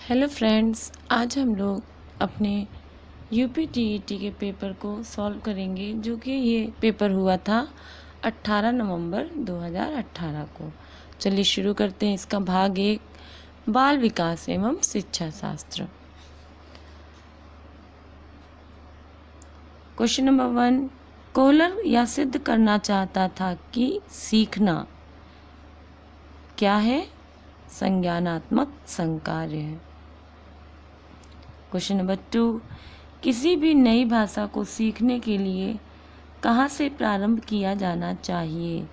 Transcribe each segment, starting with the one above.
Hello friends, आज हम लोग अपने यूपीटीईटी के पेपर को सॉल्व करेंगे, जो कि ये पेपर हुआ था 18 नवंबर 2018 को। चलिए शुरू करते हैं। इसका भाग 1, बाल विकास एवं शिक्षा शास्त्र। क्वेश्चन नंबर 1, कोहलर यह सिद्ध करना चाहता था कि सीखना क्या है? संज्ञानात्मक संकार्य है। क्वेश्चन नंबर 2, किसी भी नई भाषा को सीखने के लिए कहाँ से प्रारंभ किया जाना चाहिए?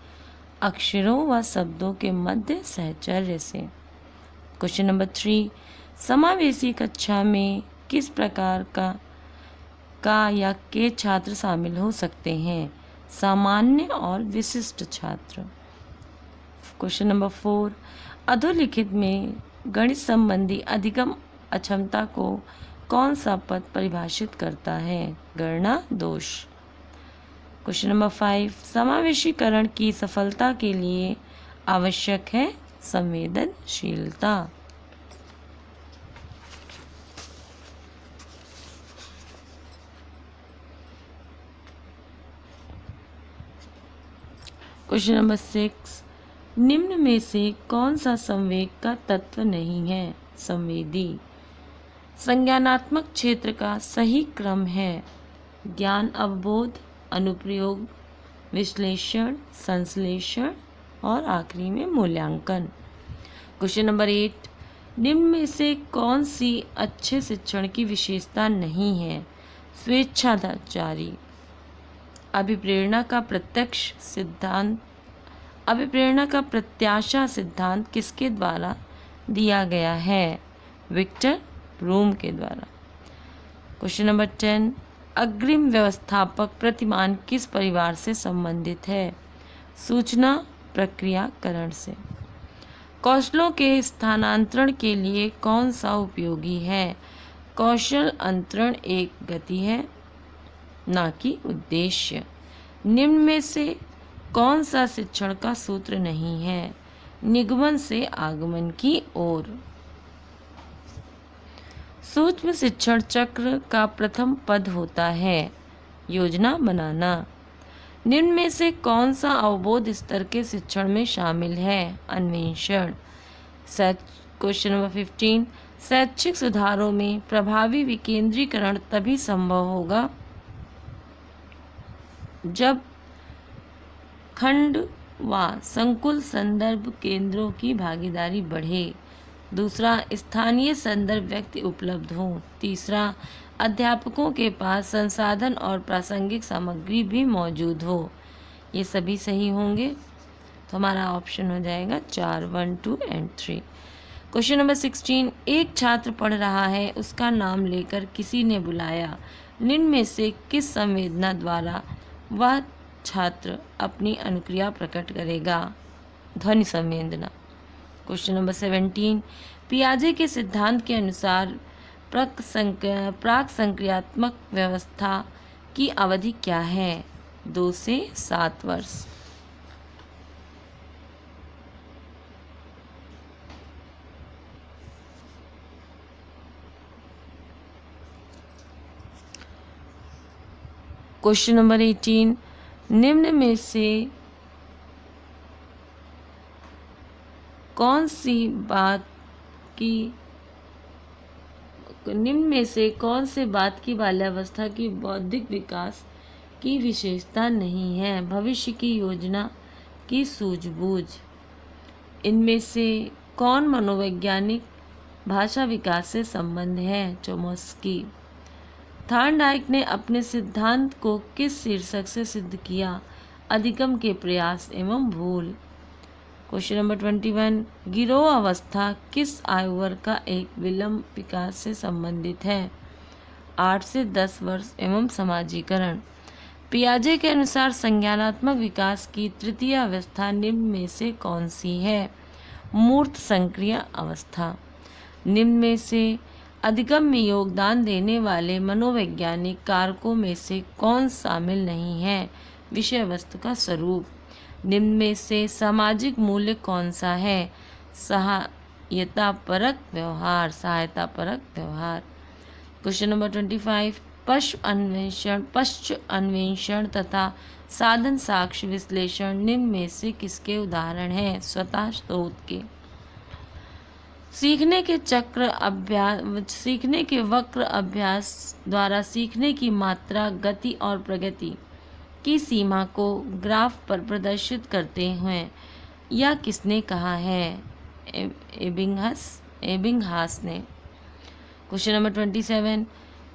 अक्षरों व शब्दों के मध्य सहचर्य से। क्वेश्चन नंबर 3, समावेशी कक्षा में किस प्रकार का या के छात्र शामिल हो सकते हैं? सामान्य और विशिष्ट छात्र। क्वेश्चन नंबर 4, अधोलिखित में गणित संबंधी अधिगम अक्षमता को कौन सा पद परिभाषित करता है? गणना दोष। क्वेश्चन नंबर 5, समावेशीकरण की सफलता के लिए आवश्यक है संवेदनशीलता। क्वेश्चन नंबर 6, निम्न में से कौन सा संवेग का तत्व नहीं है? संवेदी। संज्ञानात्मक क्षेत्र का सही क्रम है ज्ञान अवबोध, अनुप्रयोग, विश्लेषण, संश्लेषण और आखिरी में मूल्यांकन। क्वेश्चन नंबर 8, निम्न में से कौन सी अच्छे शिक्षण की विशेषता नहीं है? स्वेच्छाचारी। अभिप्रेरणा का प्रत्याशा सिद्धांत किसके द्वारा दिया गया है? विक्टर ब्रूम के द्वारा। क्वेश्चन नंबर 10, अग्रिम व्यवस्थापक प्रतिमान किस परिवार से संबंधित है? सूचना प्रक्रियाकरण से। कौशलों के स्थानांतरण के लिए कौन सा उपयोगी है? कौशल अंतरण एक गति है, ना कि उद्देश्य। निम्न में से कौन सा शिक्षण का सूत्र नहीं है? निगमन से आगमन की ओर। सूक्ष्म शिक्षण चक्र का प्रथम पद होता है योजना बनाना। निम्न में से कौन सा अवबोध स्तर के शिक्षण में शामिल है? अन्वेषण। क्वेश्चन नंबर 15, शैक्षिक सुधारों में प्रभावी विकेंद्रीकरण तभी संभव होगा जब खंड व संकुल संदर्भ केंद्रों की भागीदारी बढ़े। दूसरा, स्थानीय संदर्भ व्यक्ति उपलब्ध हो। तीसरा, अध्यापकों के पास संसाधन और प्रासंगिक सामग्री भी मौजूद हो। ये सभी सही होंगे, तो हमारा ऑप्शन हो जाएगा 4, 1, 2 एंड 3। क्वेश्चन नंबर 16, एक छात्र पढ़ रहा है, उसका नाम लेकर किसी ने बुलाया। निम्न में से किस संवेदना द्वारा वह छात्र अपनी अनुक्रिया प्रकट करेगा? ध्वनि संवेदना। क्वेश्चन नंबर 17, पियाजे के सिद्धांत के अनुसार प्राक संक्रियात्मक व्यवस्था की अवधि क्या है? 2 से 7 वर्ष। क्वेश्चन नंबर 18, निम्न में से कौन से बात की बाल्यावस्था की बौद्धिक विकास की विशेषता नहीं है? भविष्य की योजना की सूझबूझ। इनमें से कौन मनोवैज्ञानिक भाषा विकास से संबंध है? चोम्स्की। थॉर्नडाइक ने अपने सिद्धांत को किस शीर्षक से सिद्ध किया? अधिगम के प्रयास एवं भूल। क्वेश्चन नंबर 21, गिरोह अवस्था किस आयु वर्ग का एक विलंब विकास से संबंधित है? 8 से 10 वर्ष एवं समाजीकरण। पियाजे के अनुसार संज्ञानात्मक विकास की तृतीय अवस्था निम्न में से कौन सी है? मूर्त संक्रिय अवस्था। निम्न में से अधिगम में योगदान देने वाले मनोवैज्ञानिक कारकों में से कौन शामिल नहीं है? विषय वस्तु का स्वरूप। निम्न में से सामाजिक मूल्य कौन सा है? सहायतापरक व्यवहार, सहायतापरक व्यवहार। क्वेश्चन नंबर 25, पश्च अन्वेषण तथा साधन साक्ष्य विश्लेषण निम्न में से किसके उदाहरण हैं? स्वतः स्रोत के। सीखने के वक्र अभ्यास द्वारा सीखने की मात्रा, गति और प्रगति की सीमा को ग्राफ पर प्रदर्शित करते हैं, यह किसने कहा है? एबिंगहास ने। क्वेश्चन नंबर 27,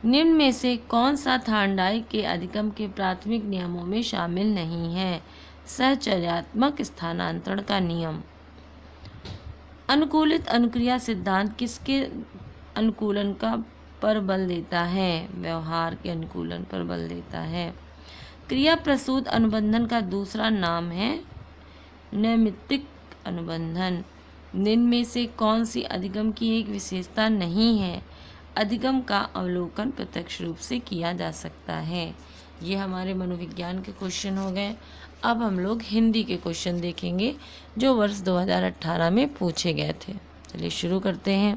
निम्न में से कौन सा थार्नडाइक के अधिगम के प्राथमिक नियमों में शामिल नहीं है? सहचर्यात्मक स्थानांतरण का नियम। अनुकूलित अनुक्रिया सिद्धांत किसके अनुकूलन पर बल देता है? व्यवहार के अनुकूलन पर बल देता है। क्रिया प्रसूत अनुबंधन का दूसरा नाम है नैमित्तिक अनुबंधन। निम्न में से कौन सी अधिगम की एक विशेषता नहीं है? अधिगम का अवलोकन प्रत्यक्ष रूप से किया जा सकता है। ये हमारे मनोविज्ञान के क्वेश्चन हो गए। अब हम लोग हिंदी के क्वेश्चन देखेंगे जो वर्ष 2018 में पूछे गए थे। चलिए शुरू करते हैं।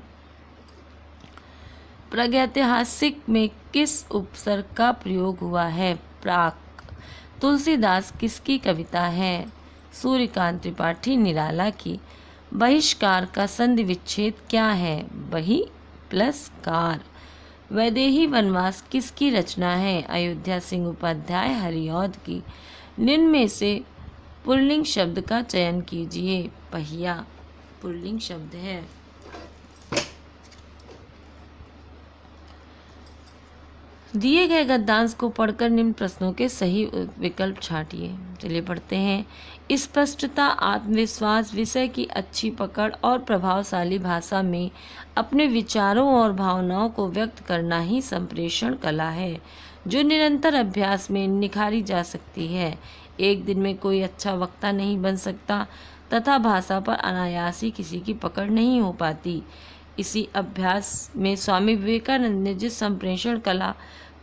प्रागैतिहासिक में किस उपसर्ग का प्रयोग हुआ है? प्राक। तुलसीदास किसकी कविता है? सूर्यकांत त्रिपाठी निराला की। बहिष्कार का संधि विच्छेद क्या है? बहि प्लस कार। वैदेही वनवास किसकी रचना है? अयोध्या सिंह उपाध्याय हरिऔध की। निम्न में से पुल्लिंग शब्द का चयन कीजिए। पहिया पुल्लिंग शब्द है। दिए गए गद्यांश को पढ़कर निम्न प्रश्नों के सही विकल्प छांटिए। चलिए पढ़ते हैं। स्पष्टता, आत्मविश्वास, विषय की अच्छी पकड़ और प्रभावशाली भाषा में अपने विचारों और भावनाओं को व्यक्त करना ही संप्रेषण कला है, जो निरंतर अभ्यास में निखारी जा सकती है। एक दिन में कोई अच्छा वक्ता नहीं बन सकता तथा भाषा पर अनायास ही किसी की पकड़ नहीं हो पाती। इसी अभ्यास में स्वामी विवेकानंद ने जिस संप्रेषण कला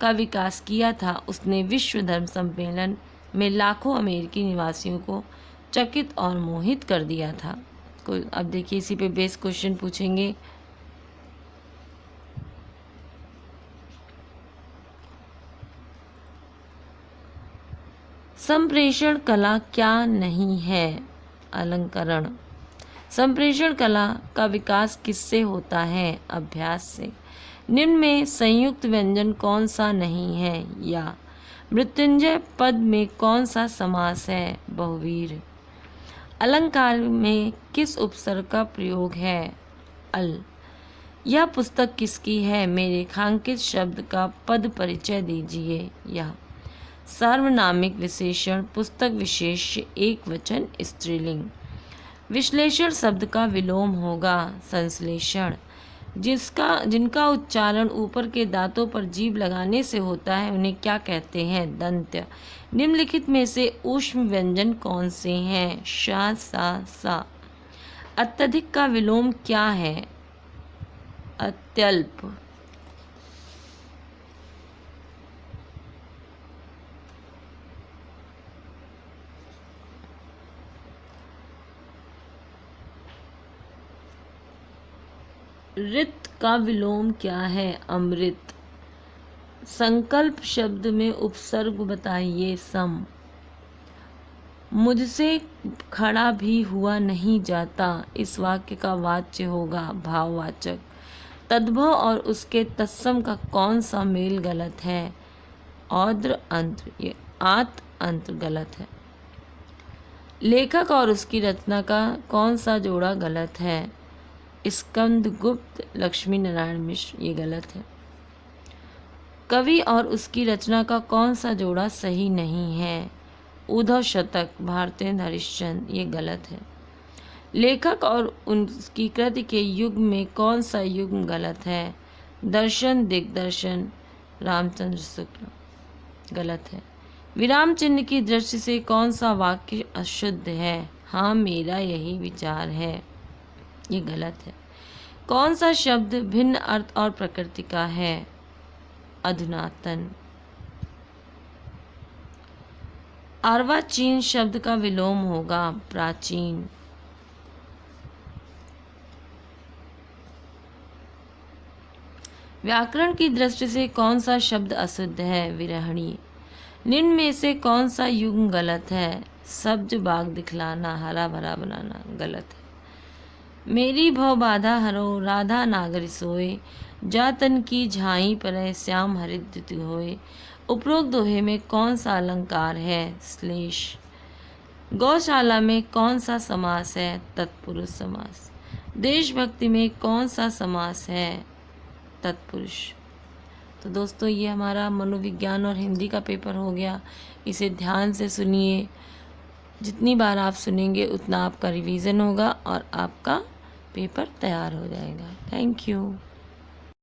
का विकास किया था, उसने विश्व धर्म सम्मेलन में लाखों अमेरिकी निवासियों को चकित और मोहित कर दिया था। अब देखिए, इसी पे बेस क्वेश्चन पूछेंगे। संप्रेषण कला क्या नहीं है? अलंकरण। संप्रेषण कला का विकास किससे होता है? अभ्यास से। निम्न में संयुक्त व्यंजन कौन सा नहीं है? या। मृत्युंजय पद में कौन सा समास है? बहुवीर। अलंकार में किस उपसर्ग का प्रयोग है? अल। यह पुस्तक किसकी है? मेरे रेखांकित शब्द का पद परिचय दीजिए। यह। सार्वनामिक विशेषण, पुस्तक विशेष, एक वचन, स्त्रीलिंग। विश्लेषण शब्द का विलोम होगा संश्लेषण। जिनका उच्चारण ऊपर के दांतों पर जीभ लगाने से होता है, उन्हें क्या कहते हैं? दंत्य। निम्नलिखित में से ऊष्म व्यंजन कौन से हैं? शा, सा, सा। अत्यधिक का विलोम क्या है? अत्यल्प। रित का विलोम क्या है? अमृत। संकल्प शब्द में उपसर्ग बताइए। सम। मुझसे खड़ा भी हुआ नहीं जाता, इस वाक्य का वाच्य होगा भाववाचक। तद्भव और उसके तत्सम का कौन सा मेल गलत है? औद्र अंत। ये आत अंत गलत है। लेखक और उसकी रचना का कौन सा जोड़ा गलत है? स्कंद गुप्त, लक्ष्मी नारायण मिश्र, ये गलत है। कवि और उसकी रचना का कौन सा जोड़ा सही नहीं है? उद्धव शतक, भारतेंद्र हरिश्चंद्र, ये गलत है। लेखक और उनकी कृति के युग्म में कौन सा युग्म गलत है? दर्शन दिग्दर्शन, रामचंद्र शुक्ल, गलत है। विराम चिन्ह की दृष्टि से कौन सा वाक्य अशुद्ध है? हाँ, मेरा यही विचार है, ये गलत है। कौन सा शब्द भिन्न अर्थ और प्रकृति का है? अधुनातन। अर्वाचीन शब्द का विलोम होगा प्राचीन। व्याकरण की दृष्टि से कौन सा शब्द अशुद्ध है? विरहणी। निम्न में से कौन सा युग्म गलत है? सब्ज बाग दिखलाना, हरा भरा बनाना, गलत है। मेरी भव बाधा हरो, राधा नागर सोए, जातन की झाई पर श्याम हरिद्युति होए। उपरोक्त दोहे में कौन सा अलंकार है? श्लेष। गौशाला में कौन सा समास है? तत्पुरुष समास। देशभक्ति में कौन सा समास है? तत्पुरुष। तो दोस्तों ये हमारा मनोविज्ञान और हिंदी का पेपर हो गया। इसे ध्यान से सुनिए, जितनी बार आप सुनेंगे उतना आपका रिवीजन होगा और आपका पेपर तैयार हो जाएगा। Thank you.